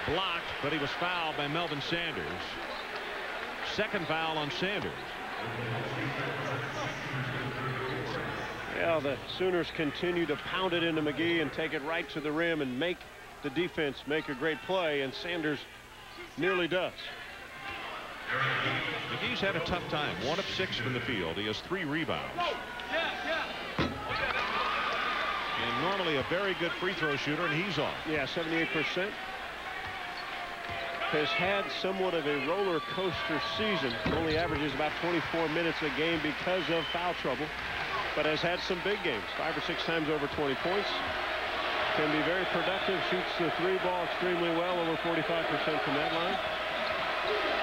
blocked, but he was fouled by Melvin Sanders. Second foul on Sanders. Yeah, the Sooners continue to pound it into McGee and take it right to the rim and make the defense make a great play, and Sanders nearly does. McGee's had a tough time. 1 of 6 from the field. He has 3 rebounds. And normally a very good free throw shooter, and he's off. Yeah, 78%. Has had somewhat of a roller coaster season. Only averages about 24 minutes a game because of foul trouble, but has had some big games. 5 or 6 times over 20 points. Can be very productive. Shoots the 3 ball extremely well, over 45% from that line.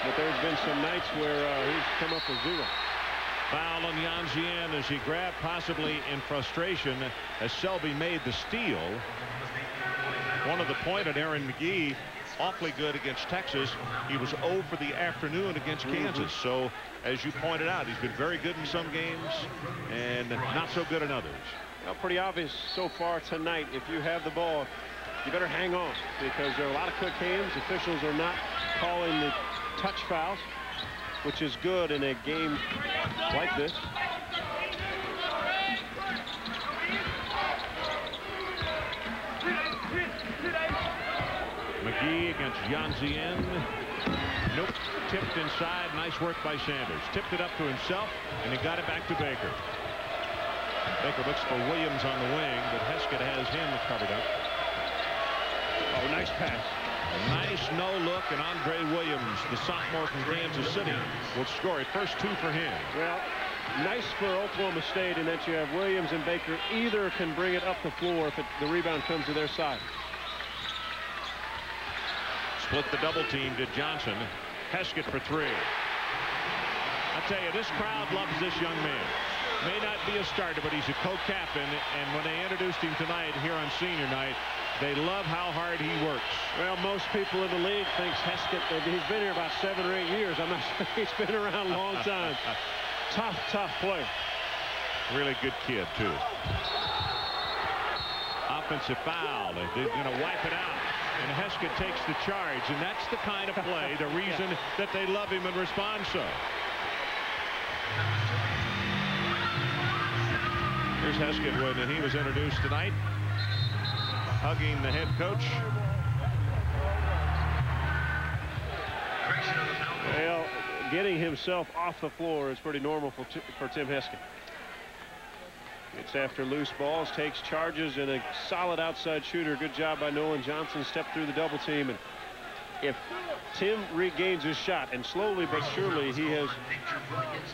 But there's been some nights where he's come up with 0. Foul on Yanzien as he grabbed, possibly in frustration, as Selby made the steal. One of the point at Aaron McGee, awfully good against Texas. He was 0 for the afternoon against Kansas. So, as you pointed out, he's been very good in some games and not so good in others. Well, pretty obvious so far tonight. If you have the ball, you better hang on, because there are a lot of quick hands. Officials are not calling the touch fouls, which is good in a game like this. McGee against Yanzien. Nope. Tipped inside. Nice work by Sanders. Tipped it up to himself, and he got it back to Baker. Baker looks for Williams on the wing, but Heskett has him covered up. Oh, nice pass. A nice no look, and Andre Williams, the sophomore from Kansas City, will score it. First 2 for him. Well, nice for Oklahoma State in that you have Williams and Baker. Either can bring it up the floor if the rebound comes to their side. Split the double team to Johnson. Heskett for 3. I tell you, this crowd loves this young man. May not be a starter, but he's a co-captain, and when they introduced him tonight here on senior night, they love how hard he works. Well, most people in the league thinks Heskett, he's been here about 7 or 8 years. I'm not sure he's been around a long time. Tough player. Really good kid, too. Offensive foul. They're going to wipe it out. And Heskett takes the charge, and that's the kind of play, the reason that they love him and respond so. Here's Heskett when he was introduced tonight, hugging the head coach. Well, getting himself off the floor is pretty normal for Tim Heskett. It's after loose balls, takes charges, and a solid outside shooter. Good job by Nolan Johnson. Stepped through the double team, and if Tim regains his shot, and slowly but surely he has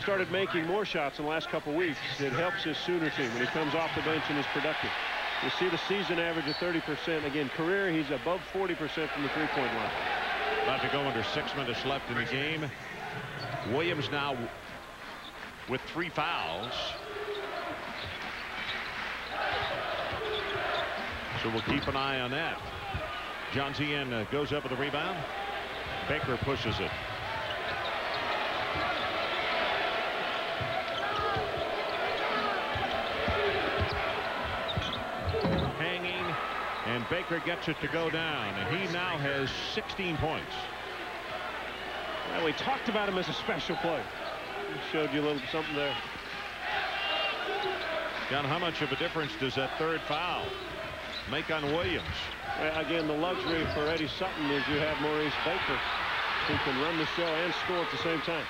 started making more shots in the last couple weeks, it helps his Sooner team when he comes off the bench and is productive. You see the season average of 30%. Again, career, he's above 40% from the three-point line. About to go under 6 minutes left in the game. Williams now with 3 fouls. So we'll keep an eye on that. Yanzien goes up with the rebound. Baker pushes it. Hanging, and Baker gets it to go down, and he now has 16 points. Well, we talked about him as a special player. He showed you a little something there. John, how much of a difference does that 3rd foul make on Williams? Well, again, the luxury for Eddie Sutton is you have Maurice Baker, who can run the show and score at the same time.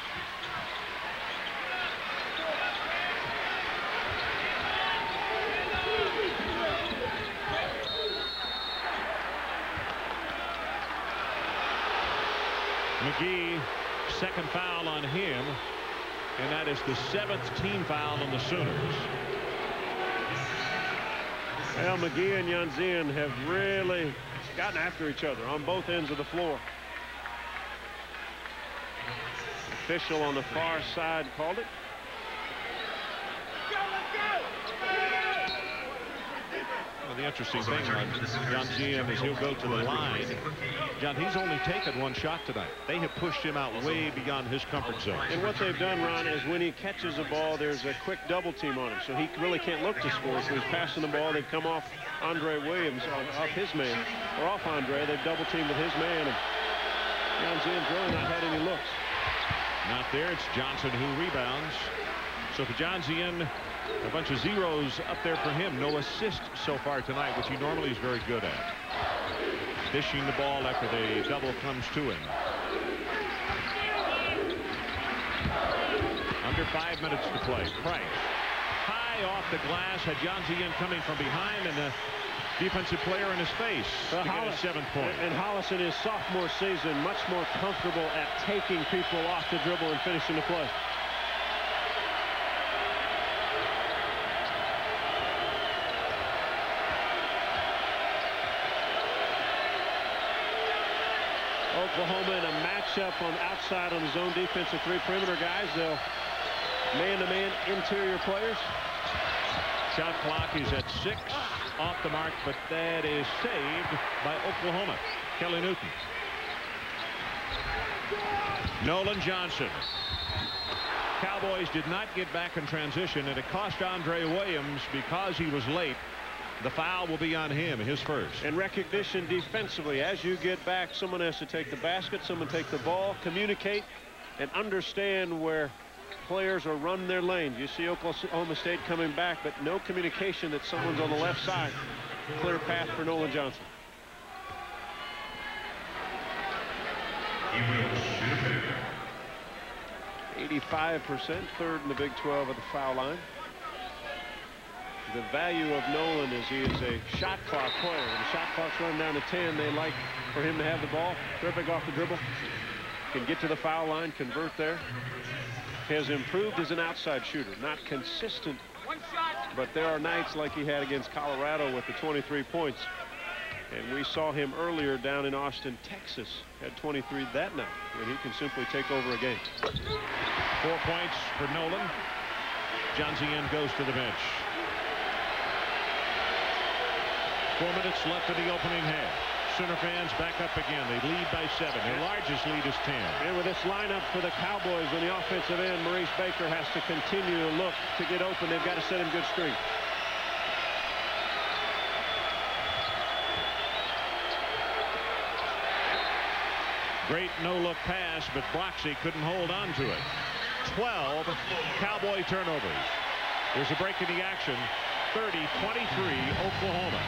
McGee, 2nd foul on him, and that is the 7th team foul on the Sooners. Well, McGee and Yanzien have really gotten after each other on both ends of the floor. Official on the far side called it. Well, the interesting thing on John GM is he'll go to the line. John, he's only taken one shot tonight. They have pushed him out way beyond his comfort zone. And what they've done, Ron, is when he catches a ball, there's a quick double team on him. So he really can't look to score. So he's passing the ball. They've come off Andre Williams, off his man, or off Andre. They've double teamed with his man. And John GM's really not had any looks. Not there. It's Johnson who rebounds. So for John Zien, a bunch of zeros up there for him. No assist so far tonight, which he normally is very good at. Dishing the ball after the double comes to him. Under 5 minutes to play. Price high off the glass, had John Zien coming from behind, and the defensive player in his face to get his 7th point. And Hollis in his sophomore season much more comfortable at taking people off the dribble and finishing the play. Oklahoma in a matchup on the outside on his own defensive 3 perimeter guys. They'll man-to-man interior players. Shot clock is at 6 off the mark, but that is saved by Oklahoma. Kelley Newton. Nolan Johnson. Cowboys did not get back in transition, and it cost Andre Williams because he was late. The foul will be on him, his first. And recognition defensively. As you get back, someone has to take the basket, someone take the ball, communicate, and understand where players are running their lanes. You see Oklahoma State coming back, but no communication that someone's on the left side. Clear path for Nolan Johnson. He will shoot. 85%, third in the Big 12 at the foul line. The value of Nolan is he is a shot clock player. When the shot clock's running down to 10, they like for him to have the ball, terrific off the dribble, can get to the foul line, convert there. Has improved as an outside shooter. Not consistent, but there are nights like he had against Colorado with the 23 points. And we saw him earlier down in Austin, Texas, had 23 that night, when he can simply take over a game. 4 points for Nolan. John Zien goes to the bench. 4 minutes left of the opening half. Sooner fans back up again. They lead by 7. Their largest lead is 10. And with this lineup for the Cowboys on the offensive end, Maurice Baker has to continue to look to get open. They've got to set him good screen. Great no-look pass, but Broxy couldn't hold on to it. 12 Cowboy turnovers. There's a break in the action. 30-23 Oklahoma.